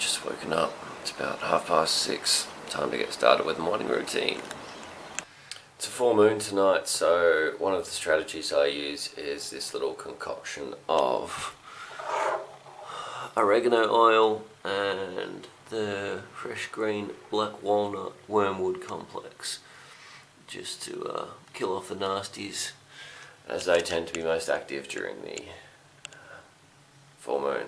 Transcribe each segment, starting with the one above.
Just woken up. It's about 6:30. Time to get started with the morning routine. It's a full moon tonight, so one of the strategies I use is this little concoction of oregano oil and the fresh green black walnut wormwood complex, just to kill off the nasties, as they tend to be most active during the full moon.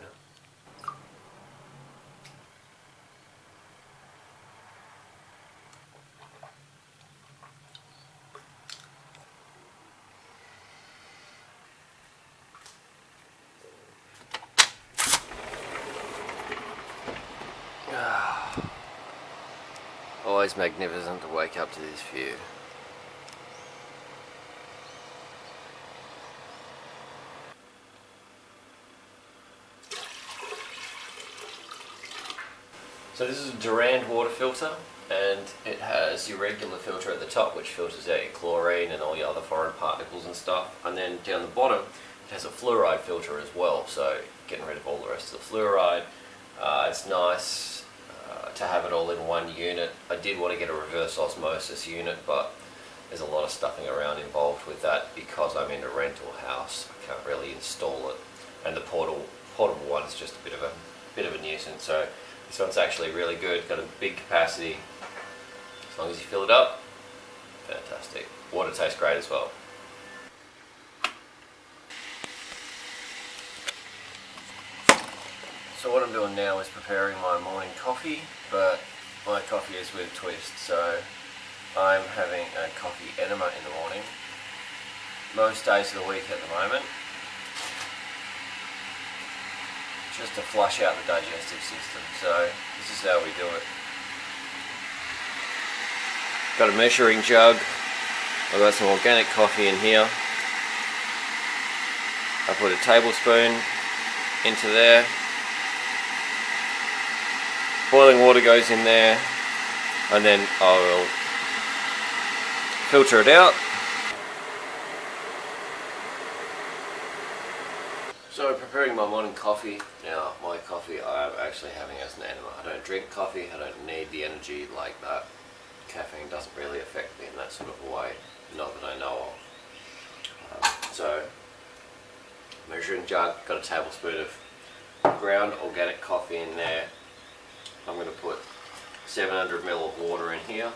Always magnificent to wake up to this view. So this is a Durand water filter, and it has your regular filter at the top, which filters out your chlorine and all your other foreign particles and stuff, and then down the bottom it has a fluoride filter as well, so getting rid of all the rest of the fluoride. It's nice to have it all in one unit. I did want to get a reverse osmosis unit, but there's a lot of stuffing around involved with that because I'm in a rental house. I can't really install it, and the portable one is just a bit of a nuisance. So this one's actually really good. Got a big capacity. As long as you fill it up, fantastic. Water tastes great as well. So what I'm doing now is preparing my morning coffee, but my coffee is with a twist, so I'm having a coffee enema in the morning, most days of the week at the moment, just to flush out the digestive system. So this is how we do it. Got a measuring jug, I've got some organic coffee in here. I put a tablespoon into there. Boiling water goes in there, and then I will filter it out. So I'm preparing my morning coffee. Now my coffee I'm actually having as an enema. I don't drink coffee, I don't need the energy like that. Caffeine doesn't really affect me in that sort of a way, not that I know of. So measuring jug, got a tablespoon of ground organic coffee in there. I'm going to put 700 ml of water in here,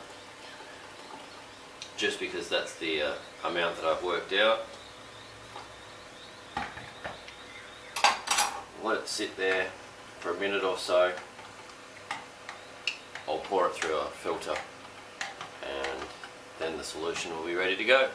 just because that's the amount that I've worked out. Let it sit there for a minute or so. I'll pour it through a filter, and then the solution will be ready to go.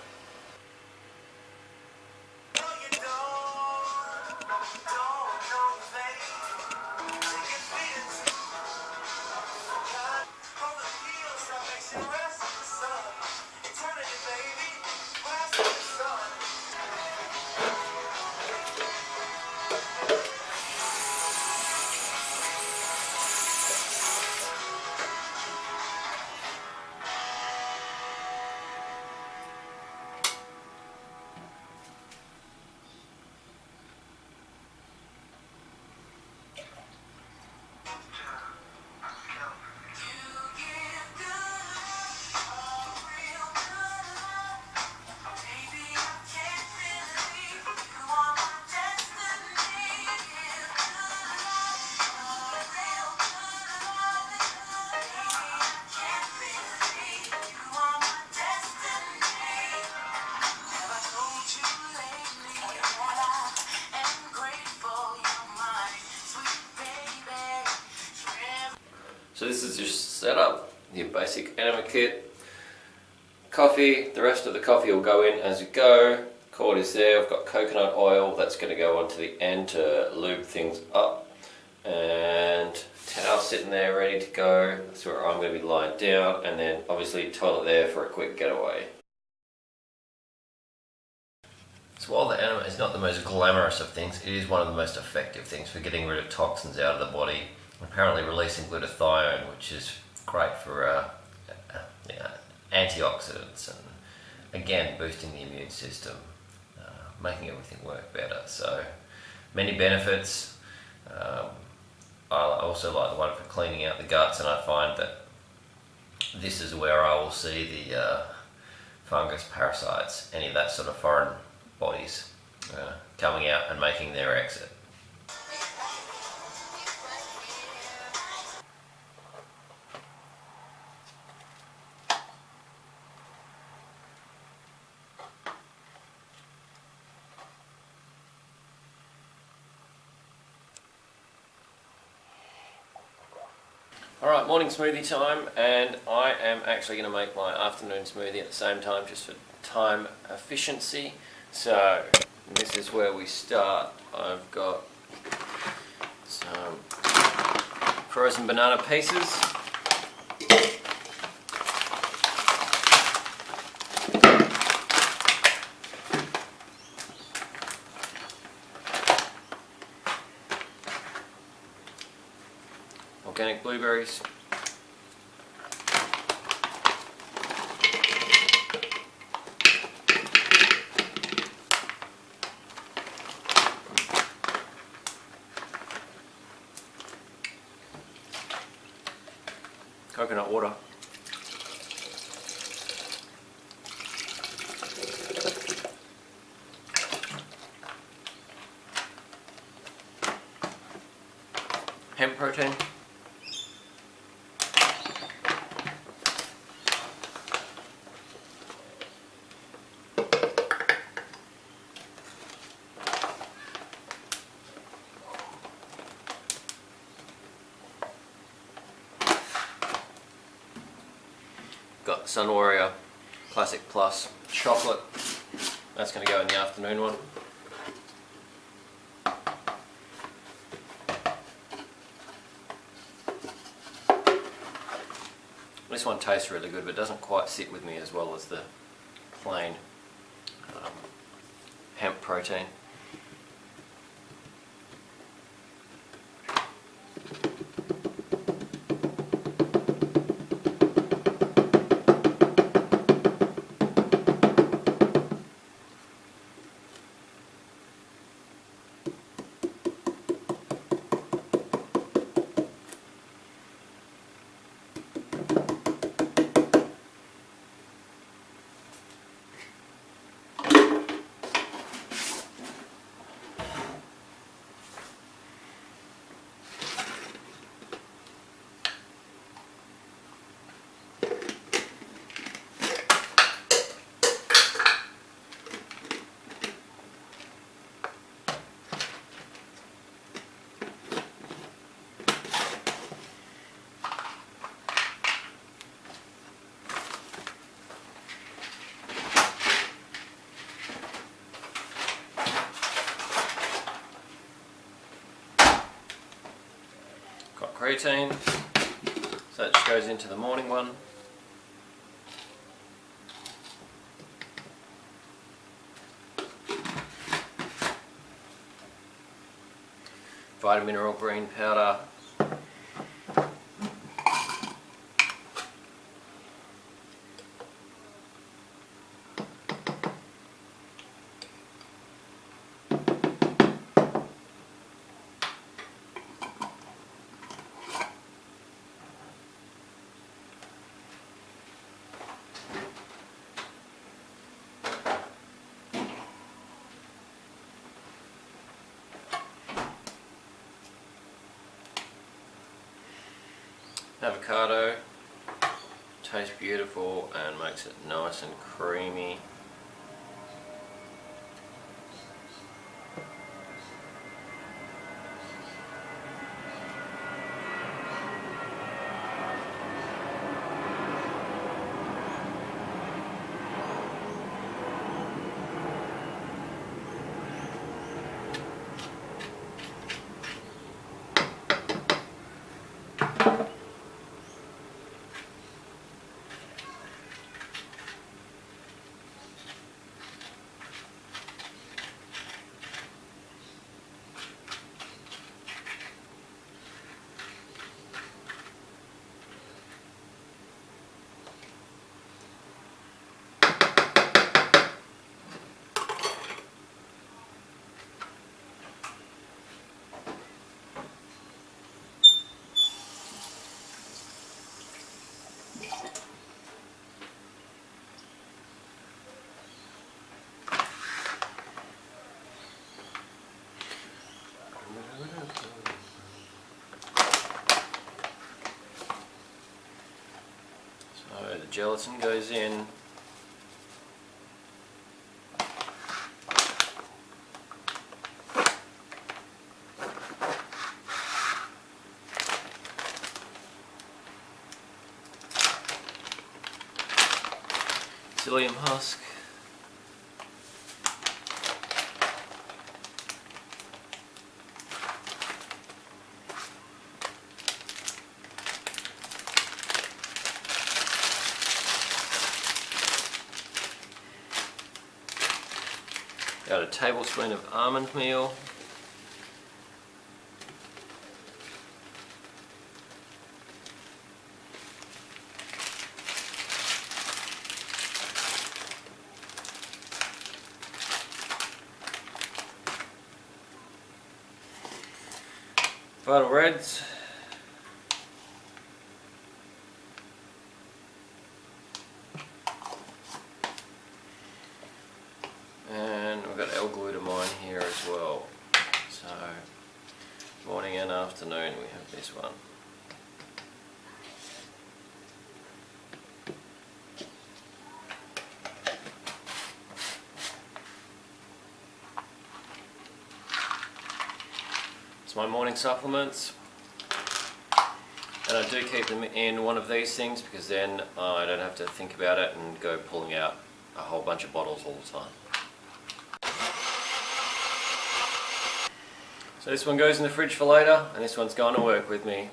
So this is just set up, your basic enema kit. Coffee, the rest of the coffee will go in as you go. Cord is there, I've got coconut oil that's going to go onto the end to lube things up. And towel sitting there ready to go. That's where I'm going to be lying down, and then obviously toilet there for a quick getaway. So while the enema is not the most glamorous of things, it is one of the most effective things for getting rid of toxins out of the body. Apparently releasing glutathione, which is great for antioxidants, and again boosting the immune system, making everything work better. So many benefits. I also like the one for cleaning out the guts, and I find that this is where I will see the fungus, parasites, any of that sort of foreign bodies coming out and making their exit. Alright, morning smoothie time, and I am actually going to make my afternoon smoothie at the same time, just for time efficiency. So this is where we start. I've got some frozen banana pieces, organic blueberries, coconut water, hemp protein, got Sun Warrior Classic Plus chocolate. That's going to go in the afternoon one. This one tastes really good, but doesn't quite sit with me as well as the plain hemp protein. Got creatine, so that just goes into the morning one. Vitamin mineral green powder. Avocado, tastes beautiful and makes it nice and creamy. gelatin goes in. Psyllium husk. Got a tablespoon of almond meal. Vital Reds. And we've got L-glutamine here as well. So morning and afternoon we have this one. My morning supplements, and I do keep them in one of these things because then I don't have to think about it and go pulling out a whole bunch of bottles all the time. So this one goes in the fridge for later, and this one's going to work with me.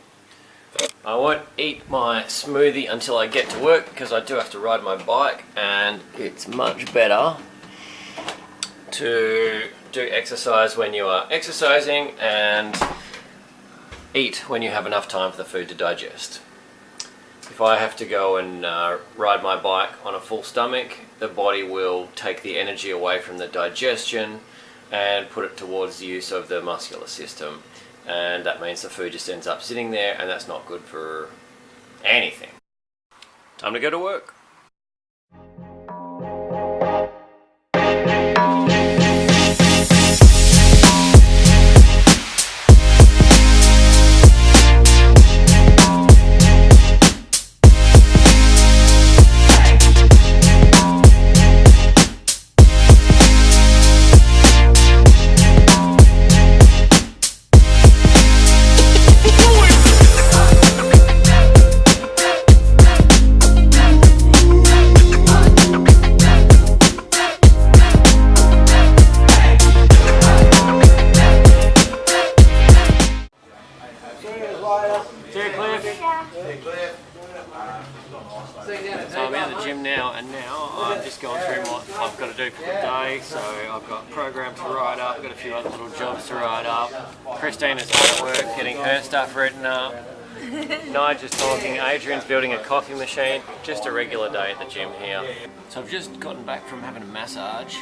I won't eat my smoothie until I get to work because I do have to ride my bike, and it's much better to do exercise when you are exercising and eat when you have enough time for the food to digest. If I have to go and ride my bike on a full stomach, the body will take the energy away from the digestion and put it towards the use of the muscular system, and that means the food just ends up sitting there, and that's not good for anything. Time to go to work. So I'm at the gym now, and now I'm just going through what I've got to do for the day. So I've got a program to write up, I've got a few other little jobs to write up. Christina's hard at work getting her stuff written up. Nigel's talking, Adrian's building a coffee machine. Just a regular day at the gym here. So I've just gotten back from having a massage.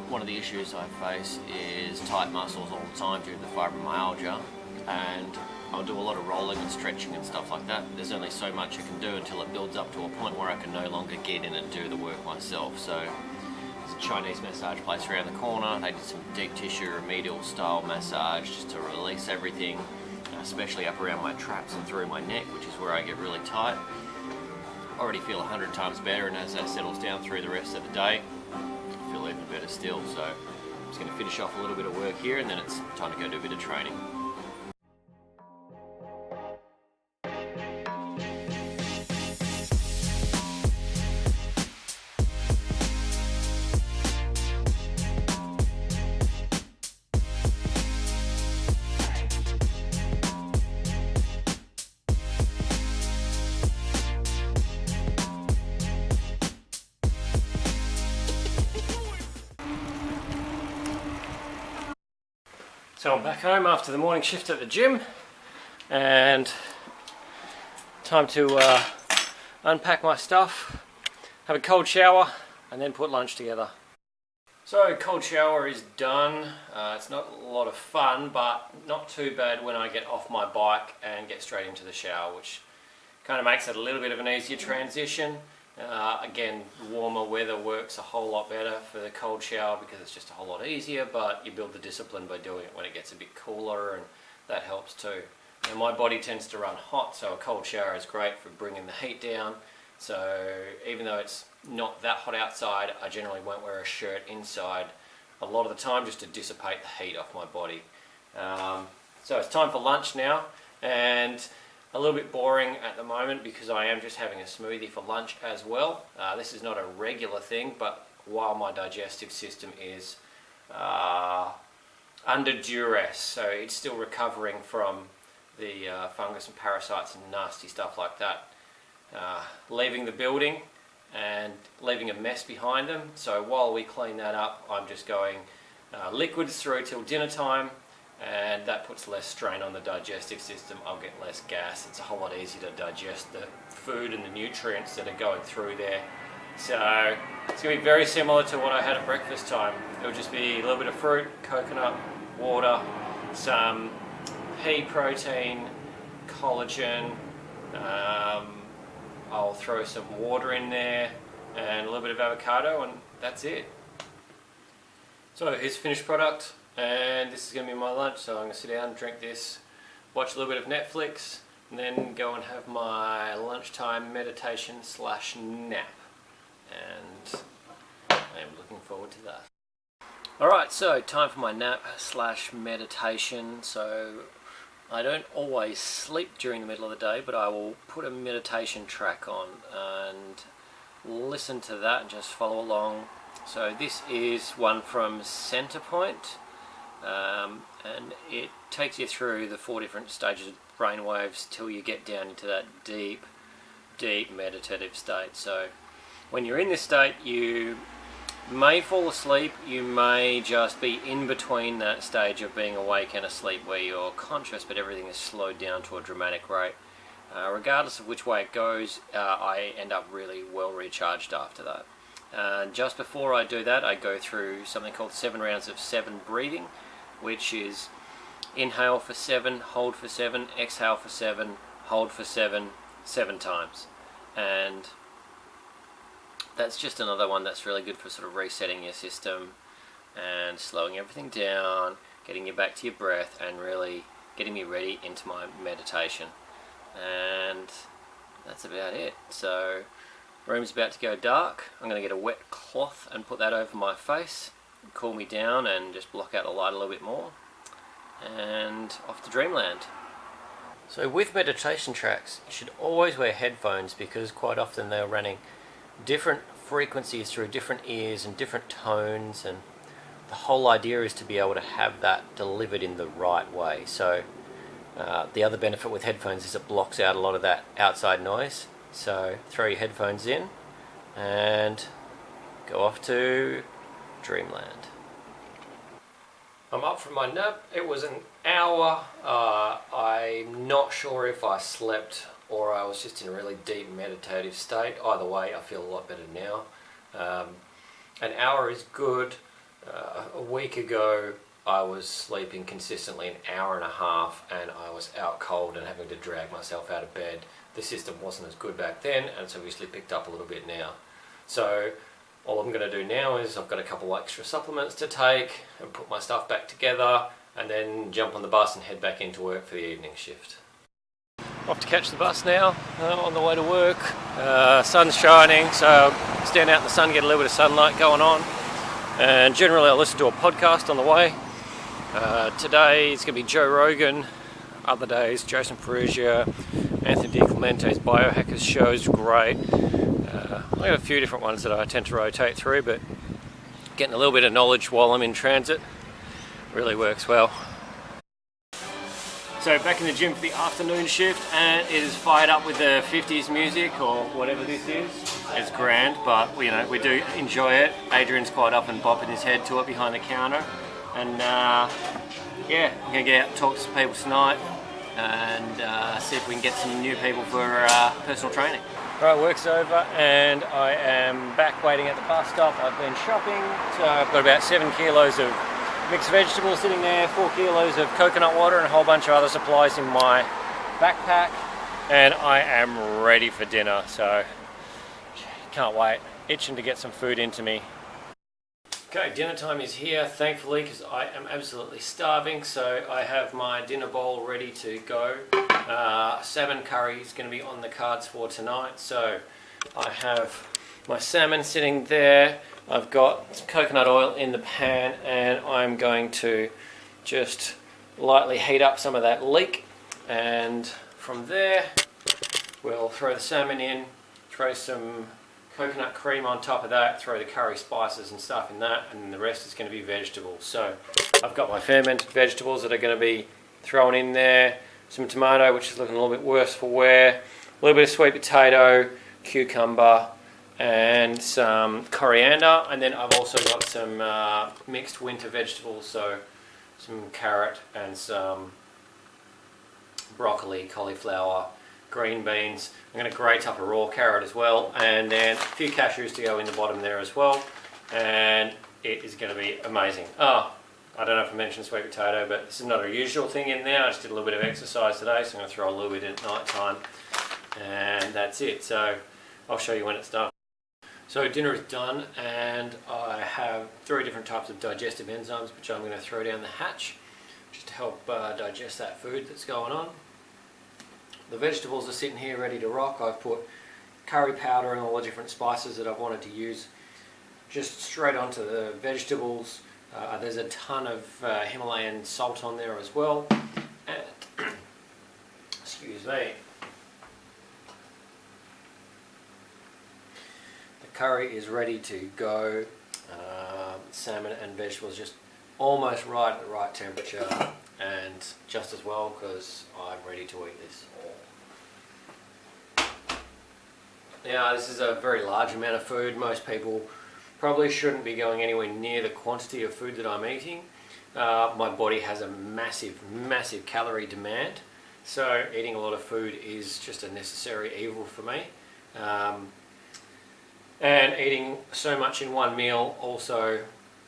One of the issues I face is tight muscles all the time due to the fibromyalgia, and I'll do a lot of rolling and stretching and stuff like that. There's only so much I can do until it builds up to a point where I can no longer get in and do the work myself. So there's a Chinese massage place around the corner. They did some deep tissue remedial style massage just to release everything, especially up around my traps and through my neck, which is where I get really tight. I already feel 100 times better, and as that settles down through the rest of the day, I feel even better still. So I'm just going to finish off a little bit of work here, and then it's time to go do a bit of training. So I'm back home after the morning shift at the gym, and time to unpack my stuff, have a cold shower, and then put lunch together. So cold shower is done. It's not a lot of fun, but not too bad when I get off my bike and get straight into the shower, which kind of makes it a little bit of an easier transition. Again, warmer weather works a whole lot better for the cold shower because it's just a whole lot easier, but you build the discipline by doing it when it gets a bit cooler, and that helps too. And my body tends to run hot, so a cold shower is great for bringing the heat down. So even though it's not that hot outside, I generally won't wear a shirt inside a lot of the time just to dissipate the heat off my body. So it's time for lunch now, and a little bit boring at the moment because I am just having a smoothie for lunch as well. This is not a regular thing, but while my digestive system is under duress, so it's still recovering from the fungus and parasites and nasty stuff like that, leaving the building and leaving a mess behind them. So while we clean that up, I'm just going liquids through till dinner time, and that puts less strain on the digestive system. I'll get less gas. It's a whole lot easier to digest the food and the nutrients that are going through there. So it's going to be very similar to what I had at breakfast time. It'll just be a little bit of fruit, coconut, water, some pea protein, collagen, I'll throw some water in there and a little bit of avocado, and that's it. So here's finished product, and this is going to be my lunch. So I'm going to sit down, drink this, watch a little bit of Netflix, and then go and have my lunchtime meditation / nap. And I am looking forward to that. Alright, so time for my nap / meditation. So I don't always sleep during the middle of the day, but I will put a meditation track on and listen to that and just follow along. So this is one from Centerpoint, and it takes you through the 4 different stages of brainwaves till you get down into that deep meditative state. So when you're in this state, you may fall asleep, you may just be in between that stage of being awake and asleep where you're conscious but everything is slowed down to a dramatic rate. Regardless of which way it goes, I end up really well recharged after that. Just before I do that, I go through something called 7 rounds of 7 breathing, which is inhale for 7, hold for 7, exhale for 7, hold for 7, 7 times. And that's just another one that's really good for sort of resetting your system and slowing everything down, getting you back to your breath, and really getting me ready into my meditation. And that's about it. So room's about to go dark. I'm going to get a wet cloth and put that over my face, cool me down and just block out the light a little bit more, and off to dreamland. So with meditation tracks, you should always wear headphones because quite often they're running different frequencies through different ears and different tones, and the whole idea is to be able to have that delivered in the right way. So the other benefit with headphones is it blocks out a lot of that outside noise. So throw your headphones in and go off to dreamland. I'm up from my nap. It was an hour. I'm not sure if I slept or I was just in a really deep meditative state. Either way, I feel a lot better now. An hour is good. A week ago, I was sleeping consistently an hour and a half, and I was out cold and having to drag myself out of bed. The system wasn't as good back then, and it's obviously picked up a little bit now. So all I'm going to do now is I've got a couple extra supplements to take and put my stuff back together, and then jump on the bus and head back into work for the evening shift. Off to catch the bus now, on the way to work. Sun's shining, so I'll stand out in the sun, get a little bit of sunlight going on. And generally I'll listen to a podcast on the way. Today it's going to be Joe Rogan. Other days, Jason Ferrugia, Anthony DiClemente's Biohackers show is great. I have a few different ones that I tend to rotate through, but getting a little bit of knowledge while I'm in transit really works well. So back in the gym for the afternoon shift, and it is fired up with the 50s music or whatever this is. It's grand, but you know, we do enjoy it. Adrian's quite often bopping his head to it behind the counter, and yeah, I'm gonna get out and talk to some people tonight and see if we can get some new people for personal training. Alright, work's over and I am back waiting at the bus stop. I've been shopping, so I've got about 7 kilos of mixed vegetables sitting there, 4 kilos of coconut water and a whole bunch of other supplies in my backpack, and I am ready for dinner, so can't wait, itching to get some food into me. Okay, dinner time is here, thankfully, because I am absolutely starving. So I have my dinner bowl ready to go. Salmon curry is going to be on the cards for tonight. So I have my salmon sitting there. I've got some coconut oil in the pan, and I'm going to just lightly heat up some of that leek, and from there we'll throw the salmon in, throw some coconut cream on top of that, throw the curry spices and stuff in that, and the rest is going to be vegetables. So I've got my fermented vegetables that are going to be thrown in there, some tomato, which is looking a little bit worse for wear, a little bit of sweet potato, cucumber, and some coriander, and then I've also got some mixed winter vegetables, so some carrot and some broccoli, cauliflower, green beans. I'm going to grate up a raw carrot as well, and then a few cashews to go in the bottom there as well, and it is going to be amazing. Oh, I don't know if I mentioned sweet potato, but this is not a usual thing in there. I just did a little bit of exercise today, so I'm going to throw a little bit in at night time, and that's it. So I'll show you when it's done. So dinner is done, and I have 3 different types of digestive enzymes which I'm going to throw down the hatch just to help digest that food that's going on. The vegetables are sitting here ready to rock. I've put curry powder and all the different spices that I've wanted to use just straight onto the vegetables. There's a ton of Himalayan salt on there as well. And excuse me. The curry is ready to go. Salmon and vegetables just almost right at the right temperature, and just as well because I'm ready to eat this. Now, this is a very large amount of food. Most people probably shouldn't be going anywhere near the quantity of food that I'm eating. My body has a massive calorie demand, so eating a lot of food is just a necessary evil for me. And eating so much in one meal also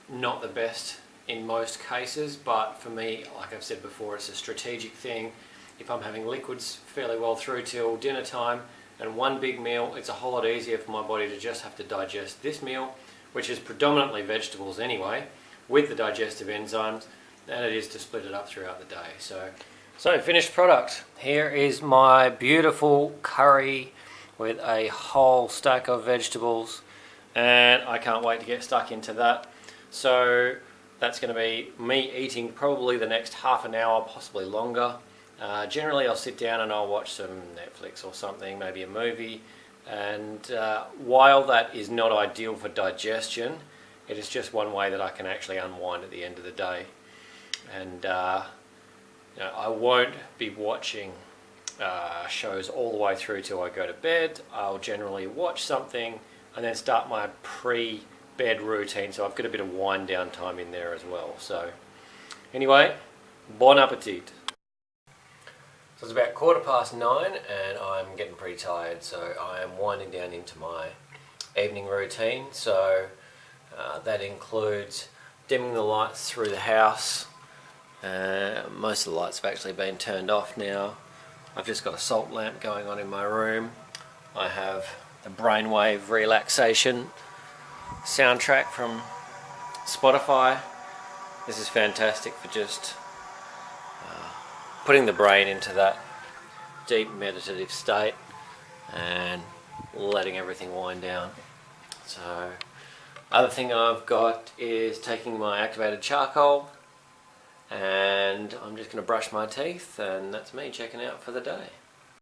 not the best in most cases, but for me, like I've said before, it's a strategic thing. If I'm having liquids fairly well through till dinner time and one big meal, it's a whole lot easier for my body to just have to digest this meal, which is predominantly vegetables anyway, with the digestive enzymes, than it is to split it up throughout the day. So finished product. Here is my beautiful curry with a whole stack of vegetables, and I can't wait to get stuck into that. So that's going to be me eating probably the next half an hour, possibly longer. Generally I'll sit down and I'll watch some Netflix or something, maybe a movie, and while that is not ideal for digestion, it is just one way that I can actually unwind at the end of the day. And you know, I won't be watching shows all the way through till I go to bed. I'll generally watch something and then start my pre-bed routine, so I've got a bit of wind down time in there as well. So anyway, bon appetit. So it's about 9:15 and I'm getting pretty tired, so I am winding down into my evening routine. So that includes dimming the lights through the house. Most of the lights have actually been turned off now. I've just got a salt lamp going on in my room. I have the brainwave relaxation soundtrack from Spotify. This is fantastic for just putting the brain into that deep meditative state and letting everything wind down. So, other thing I've got is taking my activated charcoal, and I'm just going to brush my teeth, and that's me checking out for the day.